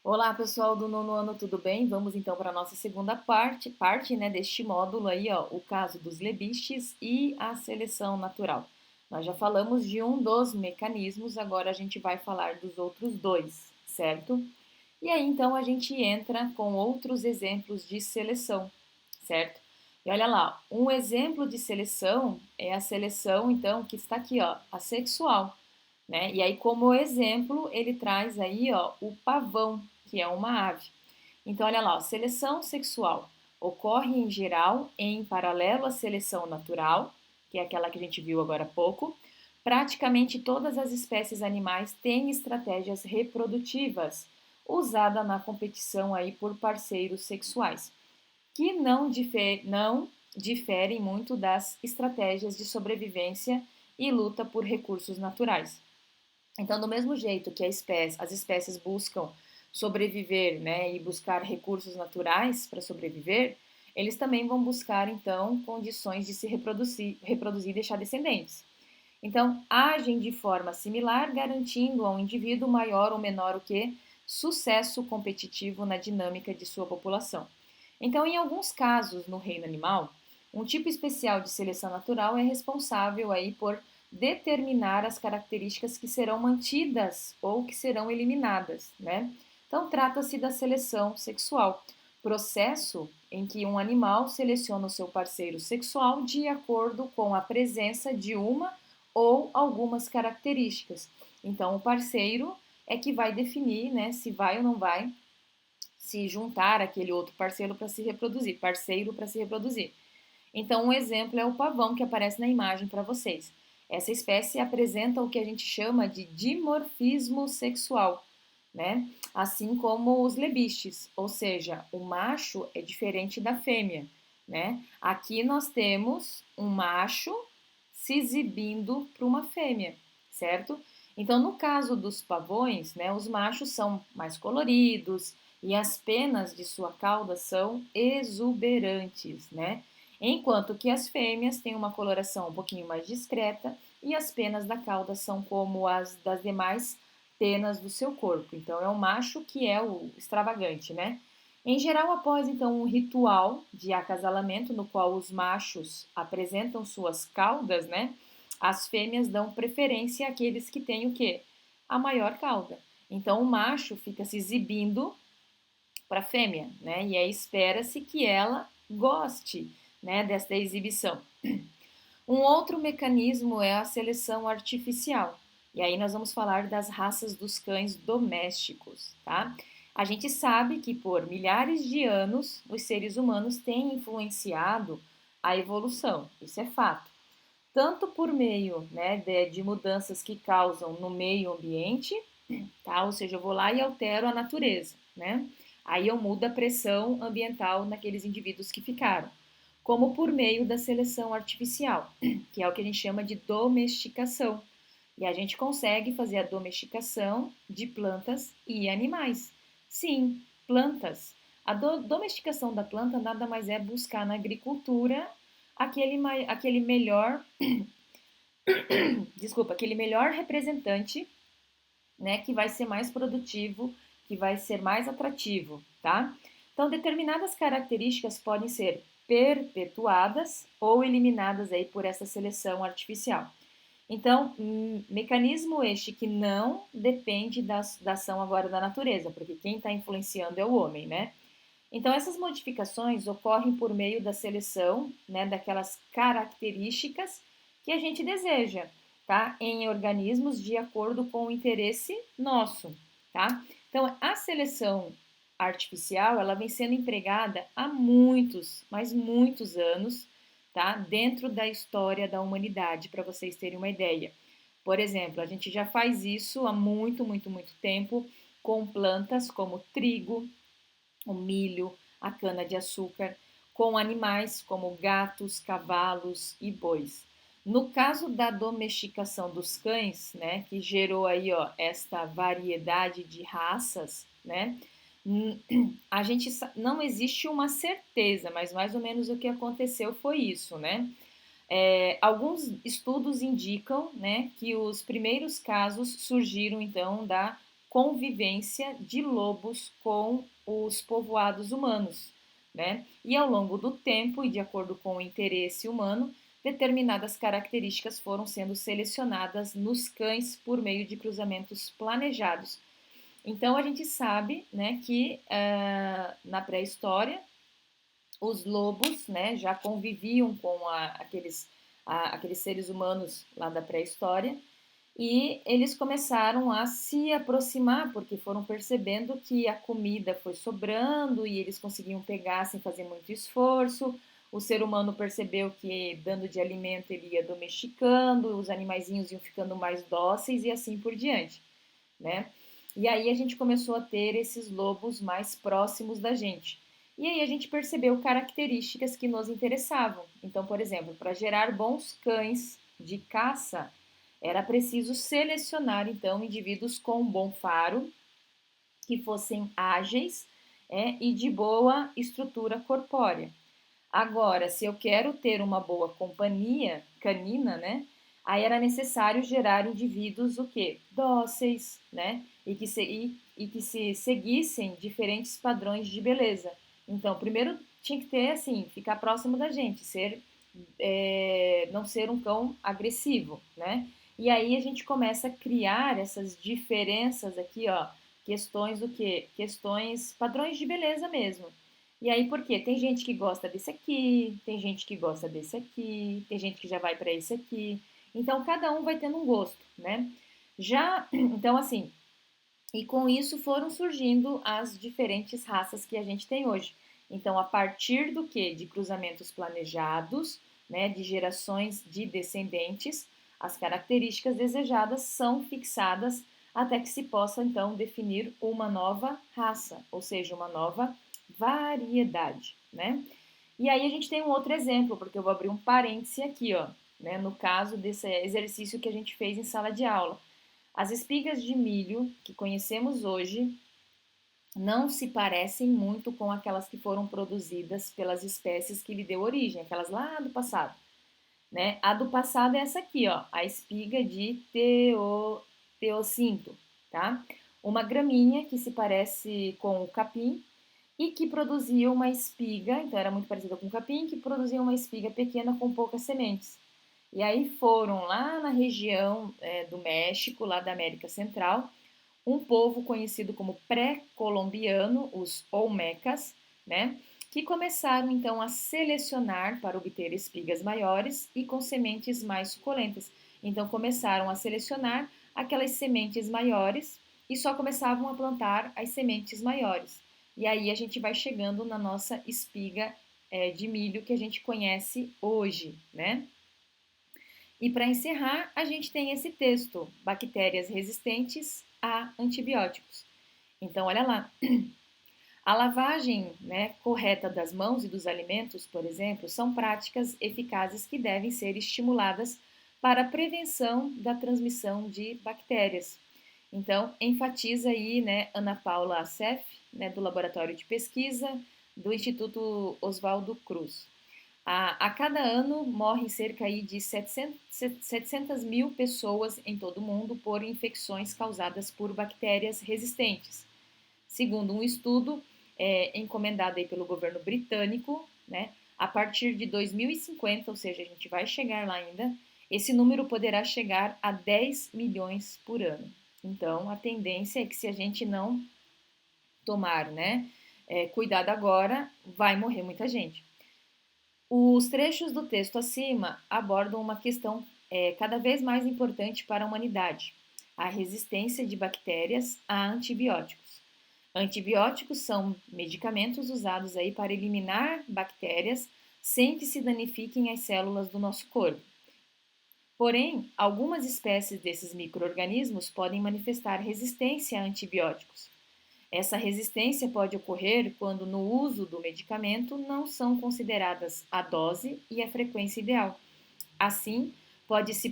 Olá, pessoal do nono ano, tudo bem? Vamos então para a nossa segunda parte, né, deste módulo aí, ó, o caso dos lebistes e a seleção natural. Nós já falamos de um dos mecanismos, agora a gente vai falar dos outros dois, certo? E aí então a gente entra com outros exemplos de seleção, certo? E olha lá, um exemplo de seleção é a seleção, então, que está aqui, ó, a sexual, né? E aí, como exemplo, ele traz aí, ó, o pavão, que é uma ave. Então, olha lá, ó, seleção sexual ocorre em geral em paralelo à seleção natural, que é aquela que a gente viu agora há pouco. Praticamente todas as espécies animais têm estratégias reprodutivas usada na competição aí por parceiros sexuais, que não diferem muito das estratégias de sobrevivência e luta por recursos naturais. Então, do mesmo jeito que as espécies buscam sobreviver, né, e buscar recursos naturais para sobreviver, eles também vão buscar, então, condições de se reproduzir e deixar descendentes. Então, agem de forma similar, garantindo ao indivíduo maior ou menor o que? Sucesso competitivo na dinâmica de sua população. Então, em alguns casos no reino animal, um tipo especial de seleção natural é responsável aí por determinar as características que serão mantidas ou que serão eliminadas, né? Então, trata-se da seleção sexual, processo em que um animal seleciona o seu parceiro sexual de acordo com a presença de uma ou algumas características. Então, o parceiro é que vai definir, né, se vai ou não vai se juntar aquele outro parceiro para se reproduzir, parceiro para se reproduzir. Então, um exemplo é o pavão que aparece na imagem para vocês. Essa espécie apresenta o que a gente chama de dimorfismo sexual, né? Assim como os lebistes, ou seja, o macho é diferente da fêmea, né? Aqui nós temos um macho se exibindo para uma fêmea, certo? Então, no caso dos pavões, né, os machos são mais coloridos e as penas de sua cauda são exuberantes, né? Enquanto que as fêmeas têm uma coloração um pouquinho mais discreta e as penas da cauda são como as das demais penas do seu corpo. Então é o macho que é o extravagante, né? Em geral, após então um ritual de acasalamento no qual os machos apresentam suas caudas, né? As fêmeas dão preferência àqueles que têm o quê? A maior cauda. Então o macho fica se exibindo para a fêmea, né? E aí espera-se que ela goste, né, desta exibição. Um outro mecanismo é a seleção artificial. E aí nós vamos falar das raças dos cães domésticos, tá? A gente sabe que por milhares de anos os seres humanos têm influenciado a evolução, isso é fato. Tanto por meio, né, de mudanças que causam no meio ambiente, tá? Ou seja, eu vou lá e altero a natureza, né? Aí eu mudo a pressão ambiental naqueles indivíduos que ficaram, como por meio da seleção artificial, que é o que a gente chama de domesticação. E a gente consegue fazer a domesticação de plantas e animais. Sim, plantas. A domesticação da planta nada mais é buscar na agricultura aquele melhor, desculpa, aquele melhor representante, né, que vai ser mais produtivo, que vai ser mais atrativo, tá? Então, determinadas características podem ser perpetuadas ou eliminadas aí por essa seleção artificial. Então, mecanismo este que não depende da ação agora da natureza, porque quem está influenciando é o homem, né? Então, essas modificações ocorrem por meio da seleção, né, daquelas características que a gente deseja, tá? Em organismos de acordo com o interesse nosso, tá? Então, a seleção artificial, ela vem sendo empregada há muitos, mas muitos anos, tá? Dentro da história da humanidade, para vocês terem uma ideia. Por exemplo, a gente já faz isso há muito, muito, muito tempo com plantas como trigo, o milho, a cana-de-açúcar, com animais como gatos, cavalos e bois. No caso da domesticação dos cães, né, que gerou aí, ó, esta variedade de raças, né, a gente não existe uma certeza, mas mais ou menos o que aconteceu foi isso, né? Alguns estudos indicam, né, que os primeiros casos surgiram então da convivência de lobos com os povoados humanos, né? E ao longo do tempo e de acordo com o interesse humano, determinadas características foram sendo selecionadas nos cães por meio de cruzamentos planejados. Então a gente sabe, né, que na pré-história os lobos, né, já conviviam com aqueles seres humanos lá da pré-história e eles começaram a se aproximar porque foram percebendo que a comida foi sobrando e eles conseguiam pegar sem fazer muito esforço. O ser humano percebeu que dando de alimento ele ia domesticando, os animaizinhos iam ficando mais dóceis e assim por diante, né? E aí a gente começou a ter esses lobos mais próximos da gente. E aí a gente percebeu características que nos interessavam. Então, por exemplo, para gerar bons cães de caça, era preciso selecionar então indivíduos com bom faro, que fossem ágeis e de boa estrutura corpórea. Agora, se eu quero ter uma boa companhia canina, né? Aí era necessário gerar indivíduos o quê? Dóceis, né? E que se seguissem diferentes padrões de beleza. Então, primeiro tinha que ter assim, ficar próximo da gente, não ser um cão agressivo, né? E aí a gente começa a criar essas diferenças aqui, ó, questões do quê? Questões, padrões de beleza mesmo. E aí por quê? Tem gente que gosta desse aqui, tem gente que gosta desse aqui, tem gente que já vai para esse aqui. Então cada um vai tendo um gosto, né? Já, então assim, e com isso foram surgindo as diferentes raças que a gente tem hoje. Então, a partir do que? De cruzamentos planejados, né, de gerações de descendentes, as características desejadas são fixadas até que se possa então definir uma nova raça, ou seja, uma nova variedade, né? E aí a gente tem um outro exemplo, porque eu vou abrir um parêntese aqui, ó, né, no caso desse exercício que a gente fez em sala de aula. As espigas de milho que conhecemos hoje não se parecem muito com aquelas que foram produzidas pelas espécies que lhe deu origem, aquelas lá do passado, né? A do passado é essa aqui, ó, a espiga de teocinto, tá? Uma gramínea que se parece com o capim e que produzia uma espiga, então era muito parecida com o capim, que produzia uma espiga pequena com poucas sementes. E aí foram lá na região do México, lá da América Central, um povo conhecido como pré-colombiano, os Olmecas, né? Que começaram então a selecionar para obter espigas maiores e com sementes mais suculentas. Então começaram a selecionar aquelas sementes maiores e só começavam a plantar as sementes maiores. E aí a gente vai chegando na nossa espiga de milho que a gente conhece hoje, né? E para encerrar, a gente tem esse texto: bactérias resistentes a antibióticos. Então, olha lá. A lavagem, né, correta das mãos e dos alimentos, por exemplo, são práticas eficazes que devem ser estimuladas para a prevenção da transmissão de bactérias. Então, enfatiza aí, né, Ana Paula Assef, né, do Laboratório de Pesquisa do Instituto Oswaldo Cruz. A cada ano morrem cerca aí de 700 mil pessoas em todo o mundo por infecções causadas por bactérias resistentes. Segundo um estudo encomendado aí pelo governo britânico, né, a partir de 2050, ou seja, a gente vai chegar lá ainda, esse número poderá chegar a 10 milhões por ano. Então, a tendência é que se a gente não tomar, né, cuidado agora, vai morrer muita gente. Os trechos do texto acima abordam uma questão cada vez mais importante para a humanidade: a resistência de bactérias a antibióticos. Antibióticos são medicamentos usados aí para eliminar bactérias sem que se danifiquem as células do nosso corpo. Porém, algumas espécies desses micro-organismos podem manifestar resistência a antibióticos. Essa resistência pode ocorrer quando no uso do medicamento não são consideradas a dose e a frequência ideal. Assim, pode-se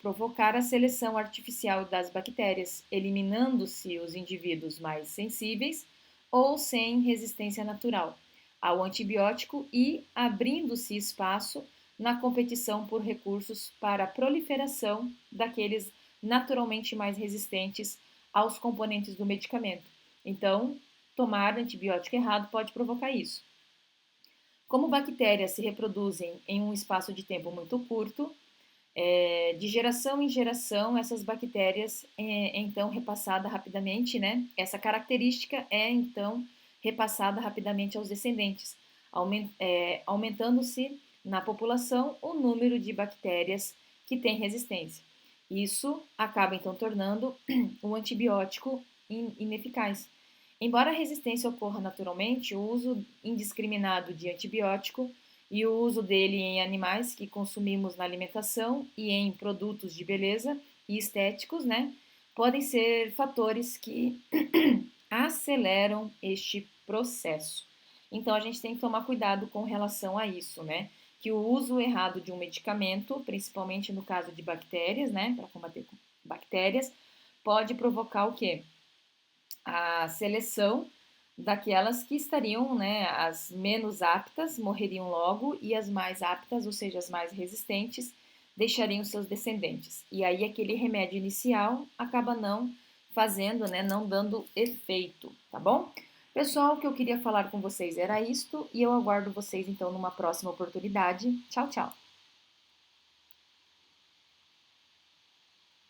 provocar a seleção artificial das bactérias, eliminando-se os indivíduos mais sensíveis ou sem resistência natural ao antibiótico e abrindo-se espaço na competição por recursos para a proliferação daqueles naturalmente mais resistentes aos componentes do medicamento. Então, tomar antibiótico errado pode provocar isso. Como bactérias se reproduzem em um espaço de tempo muito curto, de geração em geração, essas bactérias então repassada rapidamente, né? Essa característica é então repassada rapidamente aos descendentes, aumentando-se na população o número de bactérias que têm resistência. Isso acaba então tornando o antibiótico ineficaz. Embora a resistência ocorra naturalmente, o uso indiscriminado de antibiótico e o uso dele em animais que consumimos na alimentação e em produtos de beleza e estéticos, né, podem ser fatores que aceleram este processo. Então a gente tem que tomar cuidado com relação a isso, né? Que o uso errado de um medicamento, principalmente no caso de bactérias, né, para combater bactérias, pode provocar o quê? A seleção daquelas que estariam, né, as menos aptas morreriam logo e as mais aptas, ou seja, as mais resistentes, deixariam seus descendentes. E aí aquele remédio inicial acaba não fazendo, né, não dando efeito, tá bom? Pessoal, o que eu queria falar com vocês era isto e eu aguardo vocês então numa próxima oportunidade. Tchau, tchau.